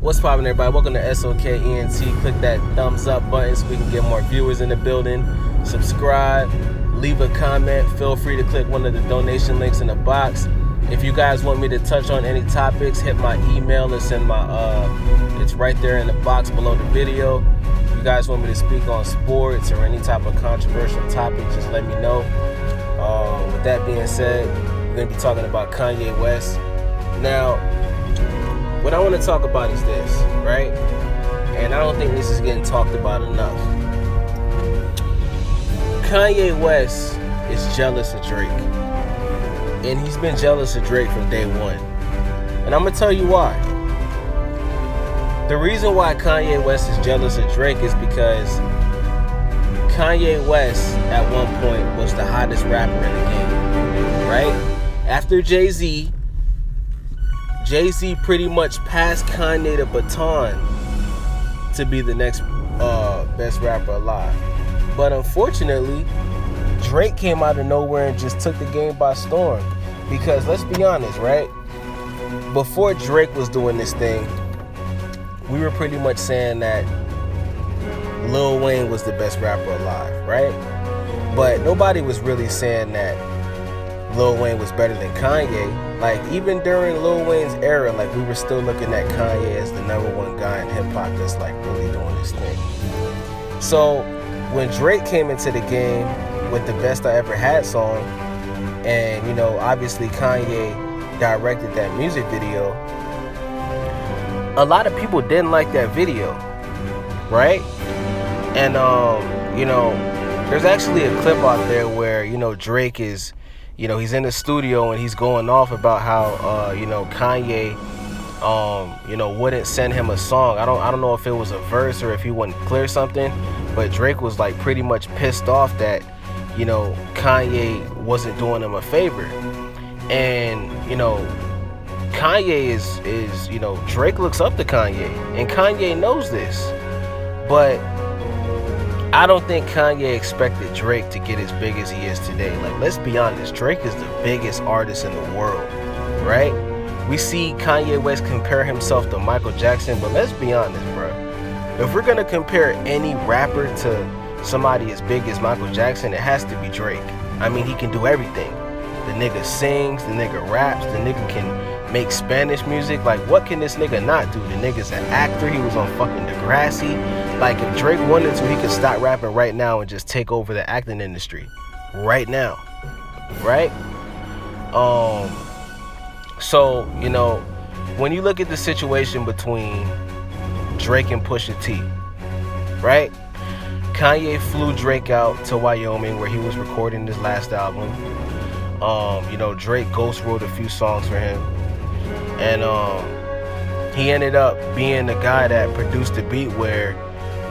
What's poppin', everybody? Welcome to SOKENT. Click that thumbs up button so we can get more viewers in the building. Subscribe, leave a comment. Feel free to click one of the donation links in the box. If you guys want me to touch on any topics, hit my email. It's in my it's right there in the box below the video. If you guys want me to speak on sports or any type of controversial topic, just let me know. With that being said, we're gonna be talking about Kanye West. Now, what I want to talk about is this, right? And I don't think this is getting talked about enough. Kanye West is jealous of Drake. And he's been jealous of Drake from day one. And I'm going to tell you why. The reason why Kanye West is jealous of Drake is because Kanye West at one point was the hottest rapper in the game, right? After Jay-Z pretty much passed Kanye the baton to be the next best rapper alive. But unfortunately, Drake came out of nowhere and just took the game by storm. Because let's be honest, right? Before Drake was doing this thing, we were pretty much saying that Lil Wayne was the best rapper alive, right? But nobody was really saying that Lil Wayne was better than Kanye. Like, even during Lil Wayne's era, like, we were still looking at Kanye as the number one guy in hip-hop that's, like, really doing this thing. So, when Drake came into the game with the Best I Ever Had song, and, you know, obviously Kanye directed that music video, a lot of people didn't like that video, right? And, you know, there's actually a clip out there where, you know, Drake is, you know, he's in the studio and he's going off about how, you know, Kanye, you know, wouldn't send him a song. I don't know if it was a verse or if he wouldn't clear something, but Drake was like pretty much pissed off that, you know, Kanye wasn't doing him a favor. And, you know, Kanye is, you know, Drake looks up to Kanye, and Kanye knows this. But I don't think Kanye expected Drake to get as big as he is today. Like, let's be honest, Drake is the biggest artist in the world, right? We see Kanye West compare himself to Michael Jackson, but let's be honest, bro. If we're gonna compare any rapper to somebody as big as Michael Jackson, it has to be Drake. I mean, he can do everything. The nigga sings, the nigga raps, the nigga can make Spanish music. Like, what can this nigga not do? The nigga's an actor. He was on fucking Degrassi. Like, if Drake wanted to, he could stop rapping right now and just take over the acting industry right now, right? So, you know, when you look at the situation between Drake and Pusha T, right? Kanye flew Drake out to Wyoming where he was recording his last album. You know, Drake ghost wrote a few songs for him. And he ended up being the guy that produced the beat where,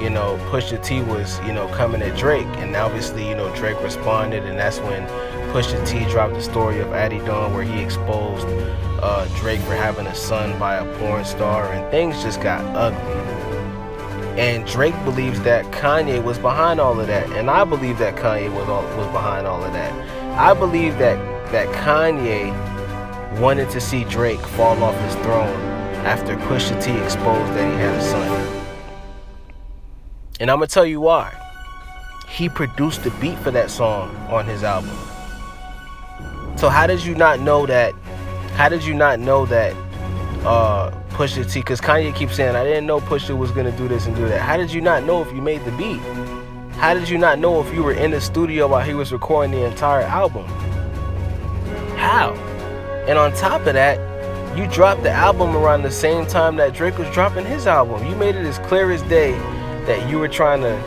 you know, Pusha T was, you know, coming at Drake. And obviously, you know, Drake responded, and that's when Pusha T dropped the story of Addy Dawn, where he exposed Drake for having a son by a porn star, and things just got ugly. And Drake believes that Kanye was behind all of that, and I believe that Kanye was behind all of that. I believe that Kanye wanted to see Drake fall off his throne after Pusha T exposed that he had a son. And I'm going to tell you why. He produced the beat for that song on his album. So how did you not know that? How did you not know that Pusha T, because Kanye keeps saying, I didn't know Pusha was going to do this and do that. How did you not know if you made the beat? How did you not know if you were in the studio while he was recording the entire album? How? And on top of that, you dropped the album around the same time that Drake was dropping his album. You made it as clear as day that you were trying to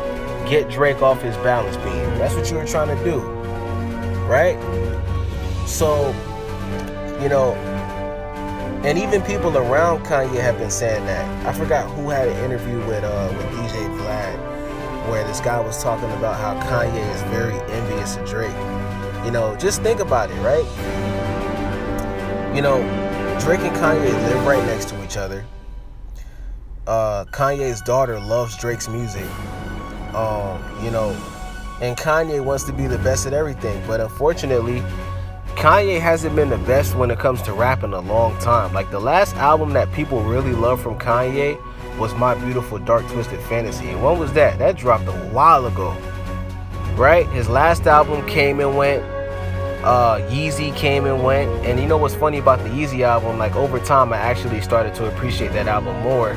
get Drake off his balance beam. That's what you were trying to do, right? So, you know, and even people around Kanye have been saying that. I forgot who had an interview with DJ Vlad, where this guy was talking about how Kanye is very envious of Drake. You know, just think about it, right? You know, Drake and Kanye live right next to each other. Kanye's daughter loves Drake's music. You know, and Kanye wants to be the best at everything, but unfortunately, Kanye hasn't been the best when it comes to rap in a long time. Like, the last album that people really love from Kanye was My Beautiful Dark Twisted Fantasy. And when was that? That dropped a while ago, right? His last album came and went. Yeezy came and went. And you know what's funny about the Yeezy album? Like, over time, I actually started to appreciate that album more.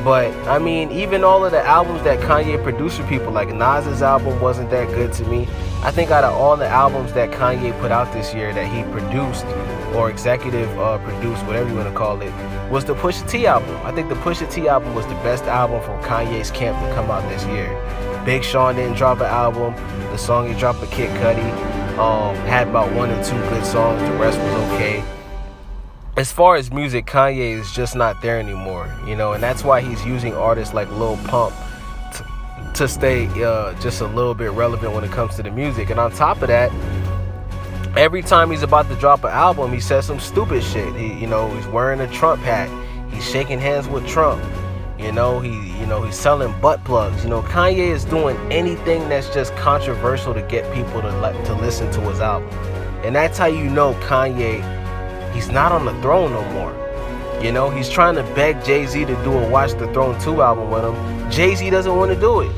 But, I mean, even all of the albums that Kanye produced for people, like Nas's album wasn't that good to me. I think out of all the albums that Kanye put out this year that he produced, or executive produced, whatever you want to call it, was the Pusha T album. I think the Pusha T album was the best album from Kanye's camp to come out this year. Big Sean didn't drop an album. The song he dropped with Kid Cudi had about 1 or 2 good songs. The rest was okay. As far as music, Kanye is just not there anymore, you know, and that's why he's using artists like Lil Pump to stay just a little bit relevant when it comes to the music. And on top of that, every time he's about to drop an album, he says some stupid shit. He's wearing a Trump hat. He's shaking hands with Trump. He's selling butt plugs. Kanye is doing anything that's just controversial to get people to listen to his album. And that's how you know Kanye, he's not on the throne no more. He's trying to beg Jay-Z to do a Watch the Throne 2 album with him. Jay-Z doesn't want to do it.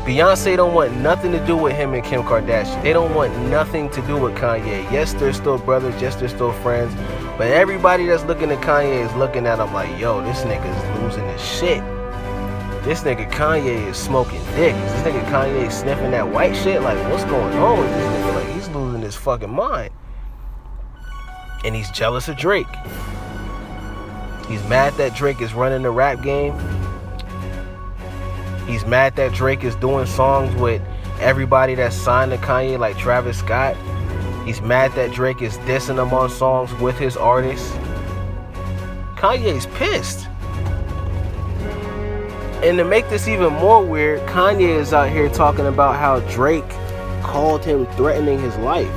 Beyonce don't want nothing to do with him and Kim Kardashian. They don't want nothing to do with Kanye. Yes, they're still brothers. Yes, they're still friends. But everybody that's looking at Kanye is looking at him like, yo, this nigga's losing his shit. This nigga Kanye is smoking dick. This nigga Kanye sniffing that white shit. Like, what's going on with this nigga? Like, he's losing his fucking mind. And he's jealous of Drake. He's mad that Drake is running the rap game. He's mad that Drake is doing songs with everybody that's signed to Kanye, like Travis Scott. He's mad that Drake is dissing him on songs with his artists. Kanye's pissed. And to make this even more weird, Kanye is out here talking about how Drake called him threatening his life.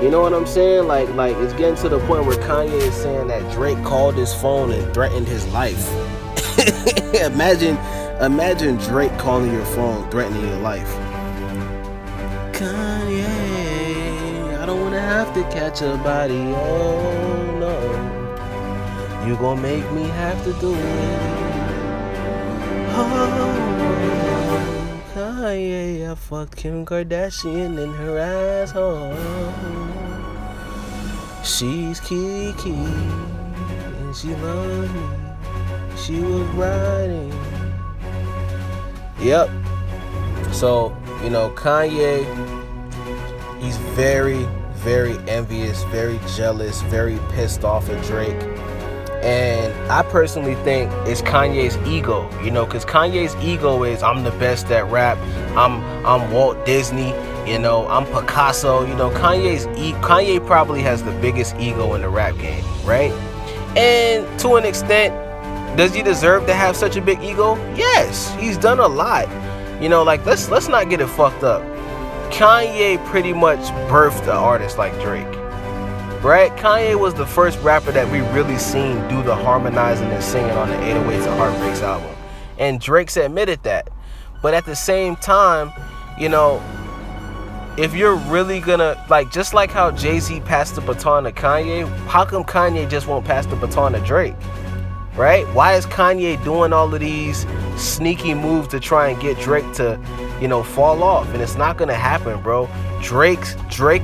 You know what I'm saying? Like it's getting to the point where Kanye is saying that Drake called his phone and threatened his life. Imagine Drake calling your phone, threatening your life. Kanye, I don't wanna have to catch a body. Oh no, you gon' make me have to do it. Oh, Kanye, I fucked Kim Kardashian in her asshole. She's Kiki, and she loves me. She was riding. Yep. So, Kanye, he's very, very envious, very jealous, very pissed off at Drake. And I personally think it's Kanye's ego, because Kanye's ego is, I'm the best at rap. I'm Walt Disney, I'm Picasso. Kanye probably has the biggest ego in the rap game, right? And to an extent, does he deserve to have such a big ego? Yes, he's done a lot. Let's not get it fucked up. Kanye pretty much birthed an artist like Drake, right? Kanye was the first rapper that we really seen do the harmonizing and singing on the 808s and Heartbreaks album. And Drake's admitted that. But at the same time, if you're really gonna, just like how Jay-Z passed the baton to Kanye, how come Kanye just won't pass the baton to Drake? Right? Why is Kanye doing all of these sneaky moves to try and get Drake to, fall off? And it's not gonna happen, bro. Drake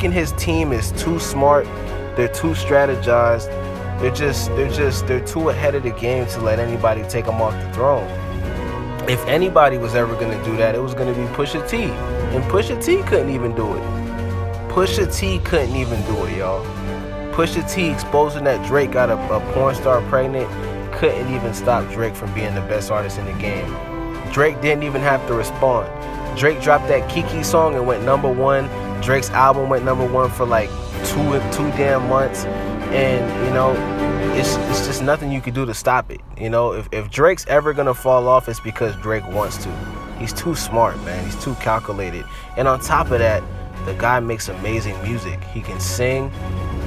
and his team is too smart. They're too strategized. They're too ahead of the game to let anybody take them off the throne. If anybody was ever gonna do that, it was gonna be Pusha T. And Pusha T couldn't even do it. Pusha T couldn't even do it, y'all. Pusha T exposing that Drake got a porn star pregnant couldn't even stop Drake from being the best artist in the game. Drake didn't even have to respond. Drake dropped that Kiki song and went #1. Drake's album went #1 for like two damn months. And, it's just nothing you could do to stop it. If Drake's ever gonna fall off, it's because Drake wants to. He's too smart, man. He's too calculated. And on top of that, the guy makes amazing music. He can sing.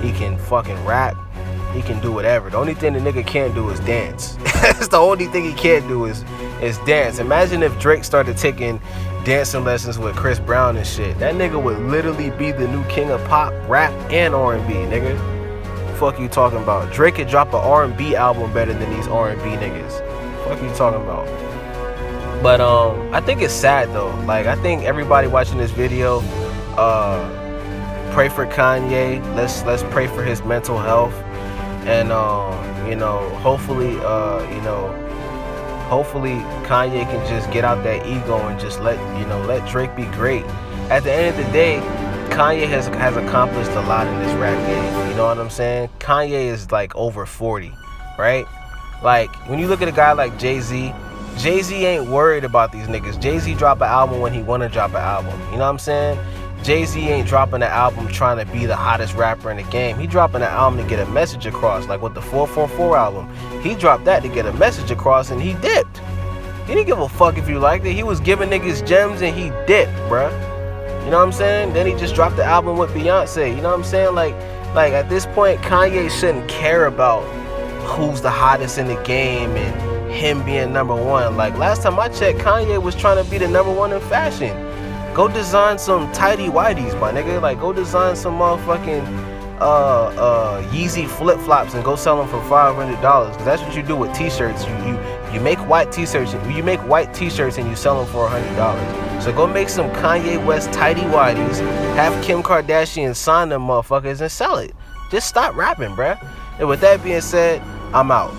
He can fucking rap. He can do whatever. The only thing the nigga can't do is dance. That's the only thing he can't do is dance. Imagine if Drake started taking dancing lessons with Chris Brown and shit. That nigga would literally be the new king of pop, rap, and R&B, nigga. Fuck you talking about? Drake could drop an R&B album better than these R&B niggas. Fuck you talking about? But I think it's sad though. Like, I think everybody watching this video, pray for Kanye. Let's pray for his mental health, and hopefully Kanye can just get out that ego and just let Drake be great. At the end of the day, Kanye has accomplished a lot in this rap game. You know what I'm saying? Kanye is like over 40, right? Like, when you look at a guy like Jay-Z ain't worried about these niggas. Jay-Z drop an album when he wanna drop an album. You know what I'm saying? Jay-Z ain't dropping an album trying to be the hottest rapper in the game. He dropping an album to get a message across, like with the 444 album. He dropped that to get a message across, and he dipped. He didn't give a fuck if you liked it. He was giving niggas gems, and he dipped, bruh. You know what I'm saying? Then he just dropped the album with Beyonce. You know what I'm saying? Like at this point, Kanye shouldn't care about who's the hottest in the game and him being number one. Like, last time I checked, Kanye was trying to be the number one in fashion. Go design some tidy whities, my nigga. Like, go design some motherfucking Yeezy flip-flops and go sell them for $500. Because that's what you do with t-shirts. You make white t-shirts. You make white t-shirts and you sell them for $100. So go make some Kanye West tidy whities, have Kim Kardashian sign them motherfuckers and sell it. Just stop rapping, bruh. And with that being said, I'm out.